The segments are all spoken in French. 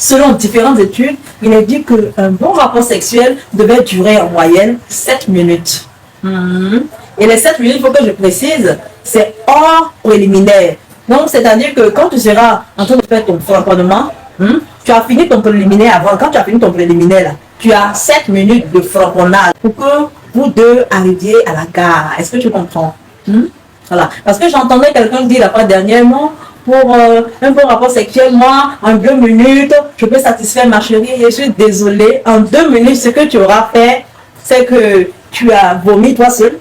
selon différentes études, il est dit qu'un bon rapport sexuel devait durer en moyenne 7 minutes. Et les 7 minutes, il faut que je précise, c'est hors préliminaire. Donc, c'est-à-dire que quand tu seras en train de faire ton frapponnement, tu as fini ton préliminaire avant. Quand tu as fini ton préliminaire, là, tu as 7 minutes de frapponnage pour que vous deux arriviez à la gare. Est-ce que tu comprends? Voilà. Parce que j'entendais quelqu'un dire la fois dernièrement, pour un bon rapport sexuel, moi, en 2 minutes, je peux satisfaire ma chérie. Je suis désolée. En 2 minutes, ce que tu auras fait, c'est que tu as vomi toi seul.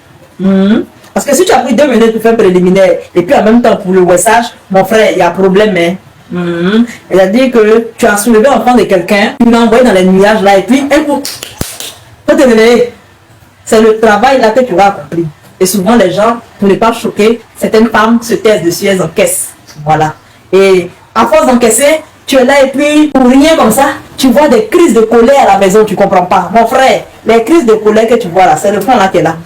Parce que si tu as pris 2 minutes pour faire un préliminaire, et puis en même temps pour le wessage, mon frère, il y a problème. Hein? C'est-à-dire que tu as soulevé l'enfant de quelqu'un, tu l'as envoyé dans les nuages là, et puis un coup, faut te donner. C'est le travail là que tu auras accompli. Et souvent, les gens, pour ne pas choquer, certaines femmes se taisent dessus, elles encaissent. Voilà. Et à force d'encaisser, tu es là et puis, pour rien comme ça, tu vois des crises de colère à la maison, tu ne comprends pas. Mon frère, les crises de colère que tu vois là, c'est le fond là qui est là.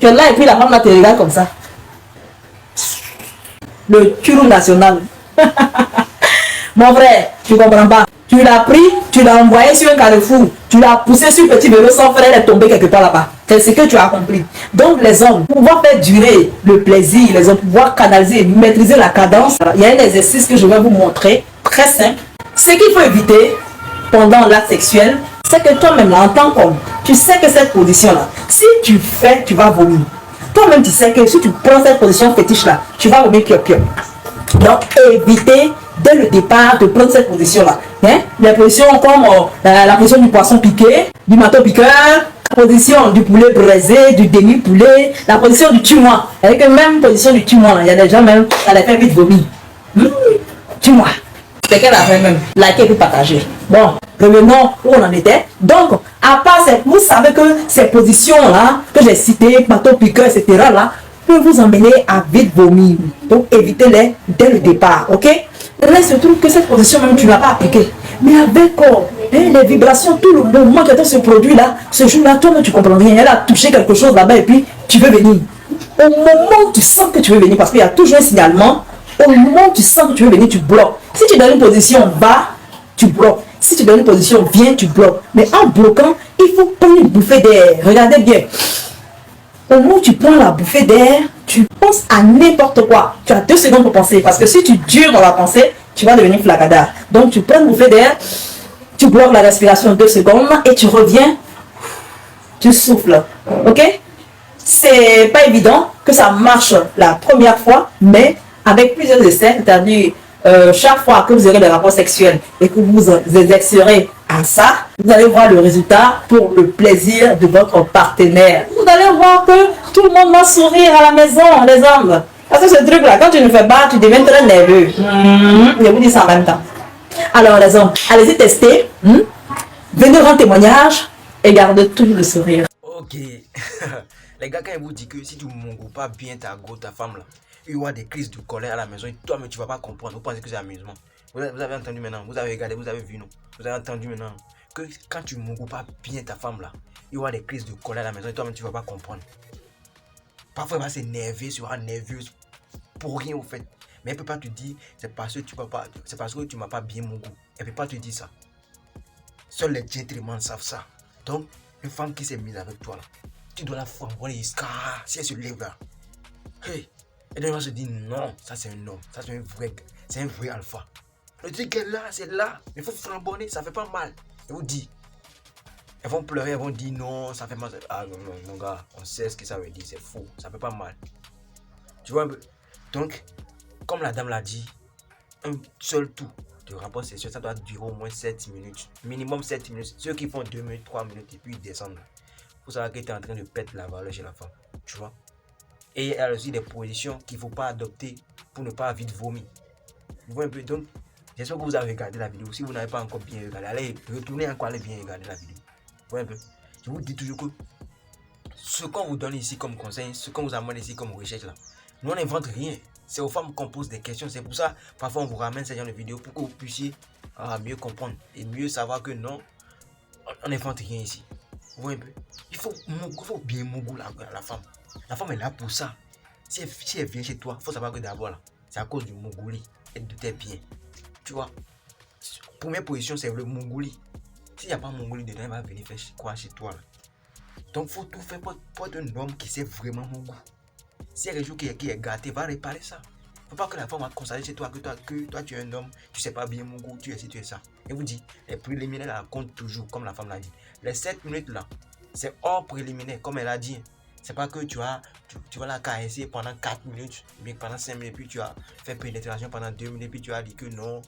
Tu es là et puis la femme là te regarde comme ça. Le turou national. Mon frère, tu ne comprends pas. Tu l'as pris, tu l'as envoyé sur un carrefour, tu l'as poussé sur un petit vélo sans frein, elle est tombée quelque part là-bas. C'est ce que tu as compris. Donc les hommes, pour pouvoir faire durer le plaisir, les hommes, pour pouvoir canaliser, maîtriser la cadence, il y a un exercice que je vais vous montrer, très simple. Ce qu'il faut éviter pendant l'acte sexuel, c'est que toi-même, en tant qu'homme, tu sais que cette position-là, si tu fais, tu vas vomir. Toi-même, tu sais que si tu prends cette position fétiche-là, tu vas vomir pio-pio. Donc, évitez dès le départ de prendre cette position-là. Les positions comme la position du poisson piqué, du maton piqueur, la position du poulet braisé, du demi-poulet, la position du tumois. Avec la même position du tumois, il y a des gens même, ça les fait vite vomir. Tumois. C'est qu'elle a fait même. Likez et partagez. Bon, revenons où on en était. Donc, à part vous savez que ces positions-là, que j'ai citées, maton piqueur, etc., là, peut vous emmener à vite vomir. Donc, évitez-les dès le départ, ok? Là, il se trouve que cette position, même, tu ne l'as pas appliquée. Mais avec les vibrations, tout le mouvement qui se produit là, ce jour-là, toi-même, tu ne comprends rien. Elle a touché quelque chose là-bas et puis tu veux venir. Au moment où tu sens que tu veux venir, parce qu'il y a toujours un signalement, au moment où tu sens que tu veux venir, tu bloques. Si tu donnes une position bas, tu bloques. Si tu donnes une position viens, tu bloques. Mais en bloquant, il faut prendre une bouffée d'air. Regardez bien. Au moment où tu prends la bouffée d'air, tu penses à n'importe quoi. Tu as 2 secondes pour penser. Parce que si tu dures dans la pensée, tu vas devenir flagada. Donc tu prends une bouffée d'air, tu bloques la respiration 2 secondes et tu reviens, tu souffles. Ok? C'est pas évident que ça marche la première fois, mais avec plusieurs essais, c'est-à-dire chaque fois que vous aurez des rapports sexuels et que vous exercerez à ça, vous allez voir le résultat pour le plaisir de votre partenaire. Vous allez voir que tout le monde va sourire à la maison, les hommes. Parce que ce truc-là, quand tu ne fais pas, tu deviens très nerveux. Je vous dis ça en même temps. Alors les hommes, allez-y tester. Venez rendre témoignage et gardez toujours le sourire. Ok. Les gars, quand ils vous disent que si tu ne mongoles pas bien ta go, ta femme là, il y aura des crises de colère à la maison et toi-même tu ne vas pas comprendre. Vous pensez que c'est amusement. Vous avez entendu maintenant, vous avez regardé, vous avez vu, non? Vous avez entendu maintenant que quand tu ne mongoles pas bien ta femme là, il y aura des crises de colère à la maison et toi-même tu ne vas pas comprendre. Parfois elle va s'énerver, tu seras nerveuse pour rien au fait. Mais elle ne peut pas te dire c'est parce que tu ne m'as pas bien mon goût. Elle ne peut pas te dire ça. Seuls les gentlemen savent ça. Donc, une femme qui s'est mise avec toi là, tu dois la flamboyer jusqu'à si elle se lève là. Hey, elle doit se dire non, ça c'est un homme, ça c'est un vrai alpha. Le truc qu'elle là, c'est là, il faut flamboyer, ça fait pas mal. Je vous dis. Elles vont pleurer, elles vont dire non, ça fait mal. Ah non, non, mon gars, on sait ce que ça veut dire, c'est faux, ça fait pas mal. Tu vois un peu? Donc, comme la dame l'a dit, un seul tour de rapport sexuel, ça doit durer au moins 7 minutes. Minimum 7 minutes. Ceux qui font 2 minutes, 3 minutes et puis ils descendent. Il faut savoir que tu es en train de perdre la valeur chez la femme. Tu vois? Et il y a aussi des positions qu'il ne faut pas adopter pour ne pas vite vomir. Vous voyez un peu? Donc, j'espère que vous avez regardé la vidéo. Si vous n'avez pas encore bien regardé, allez retournez encore, allez bien regarder la vidéo. Vous voyez un peu? Je vous dis toujours que ce qu'on vous donne ici comme conseil, ce qu'on vous amène ici comme recherche là, nous on n'invente rien. C'est aux femmes qu'on pose des questions. C'est pour ça, parfois on vous ramène ce genre de vidéos pour que vous puissiez mieux comprendre et mieux savoir que non, on n'invente rien ici. Vous voyez un peu? Il faut bien mougou la femme. La femme est là pour ça. Si elle vient chez toi, il faut savoir que d'abord là, c'est à cause du mougouli et de tes biens. Tu vois? Première position, c'est le Mongolie. S'il n'y a pas Mongolie dedans, il va venir faire quoi chez toi là? Donc, il faut tout faire pour être un homme qui sait vraiment mon goût. S'il y a quelque chose qui est gâté, va réparer ça. Faut pas que la femme va constater chez toi que toi tu es un homme, tu sais pas bien mon goût, tu es ci, tu es ça. Et vous dit, les préliminaires là comptent toujours, comme la femme l'a dit. Les 7 minutes là, c'est hors préliminaire, comme elle a dit. C'est pas que tu vas la caresser pendant 4 minutes, mais pendant 5 minutes, puis tu as fait pénétration pendant 2 minutes, puis tu as dit que non,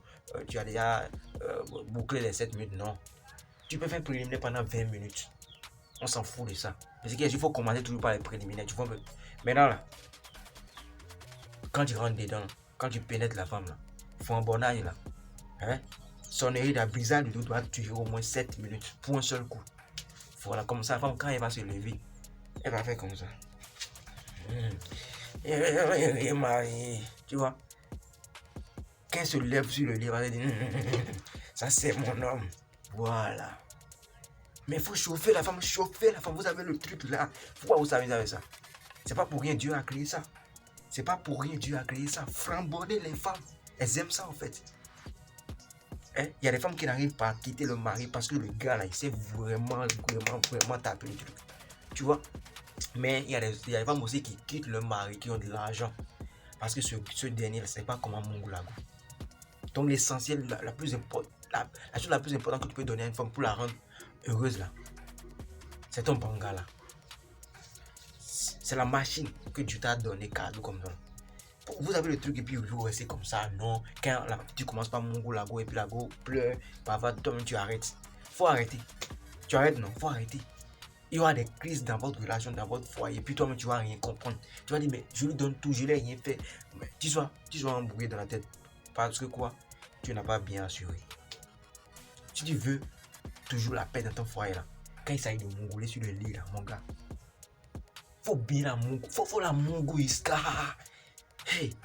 tu as déjà bouclé les 7 minutes. Non. Tu peux faire préliminaire pendant 20 minutes. On s'en fout de ça. Parce qu'il faut commencer toujours par les préliminaires. Tu vois un peu. Maintenant là, quand tu rentres dedans, quand tu pénètres la femme là, il faut un bon âge là. Hein? Sonnerie de la brisade du dos doit durer au moins 7 minutes pour un seul coup. Voilà, comme ça, la femme, quand elle va se lever, elle va faire comme ça. Tu vois? Quand elle se lève sur le lit, elle va dire ça c'est mon homme. Voilà. Mais il faut chauffer la femme, Vous avez le truc là. Pourquoi vous savez ça? C'est pas pour rien Dieu a créé ça. C'est pas pour rien Dieu a créé ça. Flamboyer les femmes. Elles aiment ça en fait. Il y a des femmes qui n'arrivent pas à quitter le mari parce que le gars là, il sait vraiment taper le truc. Tu vois? Mais il y a des femmes aussi qui quittent le mari, qui ont de l'argent. Parce que ce dernier ne sait pas comment Mongolago. Donc l'essentiel, la chose la plus importante que tu peux donner à une femme pour la rendre heureuse là, c'est ton banga là. C'est la machine que Dieu t'a donné cadeau comme ça. Vous avez le truc et puis vous restez comme ça. Non, quand là, tu commences par Mongolago et puis la go pleure, toi-même tu arrêtes. Faut arrêter. Tu arrêtes, non, faut arrêter. Il y aura des crises dans votre relation, dans votre foyer, puis toi-même tu vas rien comprendre. Tu vas dire, mais je lui donne tout, je l'ai rien fait. Mais tu sois embrouillé dans la tête. Parce que quoi? Tu n'as pas bien assuré. Si tu veux toujours la paix dans ton foyer là, quand il s'agit de mongoler sur le lit là, mon gars, faut bien la mongo, faut la mongo iska. Hey,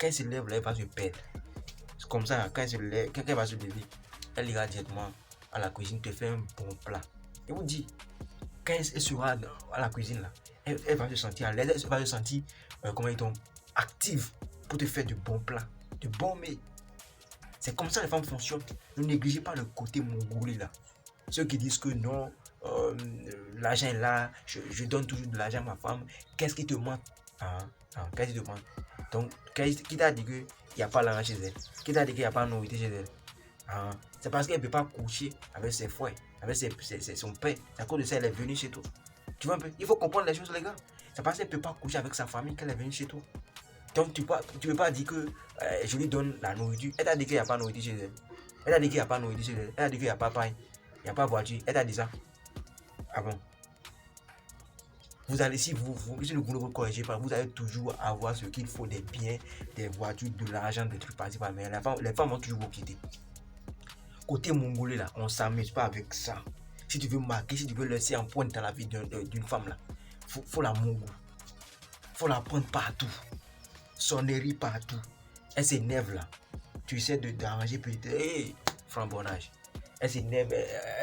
quand elle se lève là, elle va se perdre. C'est comme ça, quand elle se lève, quand elle va se lever, elle ira directement à la cuisine te faire un bon plat. Et vous dit, quand elle sera à la cuisine là, elle va se sentir à l'aise, elle va se sentir active pour te faire de bons plats, de bons mets. C'est comme ça que les femmes fonctionnent. Ne négligez pas le côté mongolais là. Ceux qui disent que non, l'argent est là, je donne toujours de l'argent à ma femme. Qu'est-ce qui te manque? Qu'est-ce qui te manque? Donc, qui t'a dit qu'il n'y a pas l'argent chez elle? Qui t'a dit qu'il n'y a pas de nourriture chez elle? C'est parce qu'elle ne peut pas coucher avec ses frères, avec son père. C'est à cause de ça qu'elle est venue chez toi. Tu vois un peu? Il faut comprendre les choses, les gars. C'est parce qu'elle ne peut pas coucher avec sa famille qu'elle est venue chez toi. Donc, tu ne peux pas dire que je lui donne la nourriture. Elle t'a dit qu'il n'y a pas de nourriture chez elle. Elle a dit qu'il n'y a pas de nourriture chez elle. Elle a dit qu'il n'y a pas de pain. Il n'y a pas de voiture. Elle t'a dit ça. Ah bon? Vous allez, si vous ne vous corrigez pas, vous allez toujours avoir ce qu'il faut, des biens, des voitures, de l'argent, des trucs par-ci par-là. Mais les femmes vont toujours vous quitter. Côté mongolais là, on ne s'amuse pas avec ça. Si tu veux marquer, si tu veux laisser un point dans la vie d'une femme là, faut la mongo. Faut la prendre partout. Sonnerie partout. Elle s'énerve là. Tu essaies d'arranger peut-être. Hey, flambonnage. Elle s'énerve,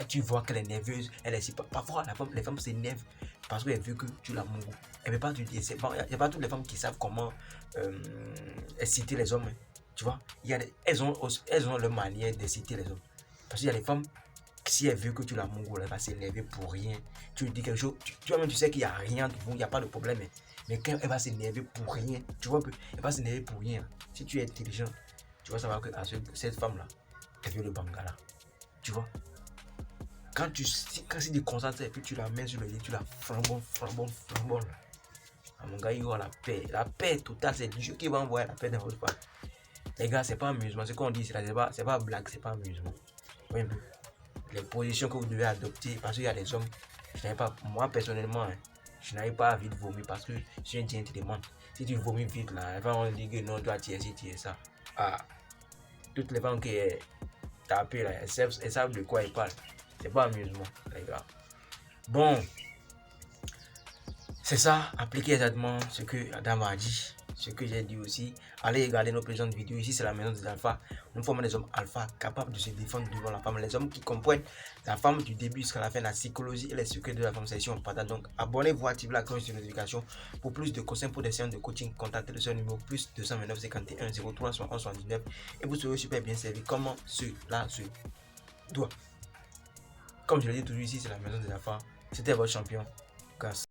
tu vois qu'elle est nerveuse. Elle est parfois les femmes s'énervent parce qu'elles veulent que tu la mongo. Elle ne peut pas te dire. Il n'y a pas toutes les femmes qui savent comment exciter les hommes. Tu vois, elles ont leur manière d'exciter les hommes. Parce qu'il y a des femmes, si elle veut que tu la mongo, elle va s'énerver pour rien. Tu lui dis quelque chose, toi-même tu sais qu'il n'y a rien, il n'y a pas de problème. Mais quand elle va s'énerver pour rien, tu vois, elle va s'énerver pour rien. Si tu es intelligent, tu vas savoir que cette femme-là, elle veut le bangala. Tu vois, si tu concentres et puis tu la mets sur le lit, tu la flambonnes. Mon gars, il y aura la paix totale. C'est Dieu qui va envoyer la paix dans votre part. Les gars, c'est pas amusement. Ce qu'on dit, c'est pas blague, c'est pas amusement. Oui, les positions que vous devez adopter, parce qu'il y a des hommes, moi personnellement, je n'arrive pas à vite vomir parce que si un tien te demande, si tu vomis vite là, les femmes vont dire que non, toi tu es ça. Toutes les femmes qui tapent là, elles savent de quoi elles parlent. C'est pas amusement, les gars. Bon, c'est ça, appliquez exactement ce que Adam a dit. ce que j'ai dit aussi. Allez regarder nos précédentes vidéos. Ici, c'est la maison des alphas. Nous formons des hommes alpha capables de se défendre devant la femme. Les hommes qui comprennent la femme du début jusqu'à la fin, la psychologie et les secrets de la femme. C'est ici on partage. Donc, abonnez-vous, activez la cloche de notification pour plus de conseils pour des séances de coaching. Contactez le numéro plus 229 51 03 71 79 et vous serez super bien servi. Comment cela se doit. Comme je le dis toujours ici, c'est la maison des alphas. C'était votre champion. Gas.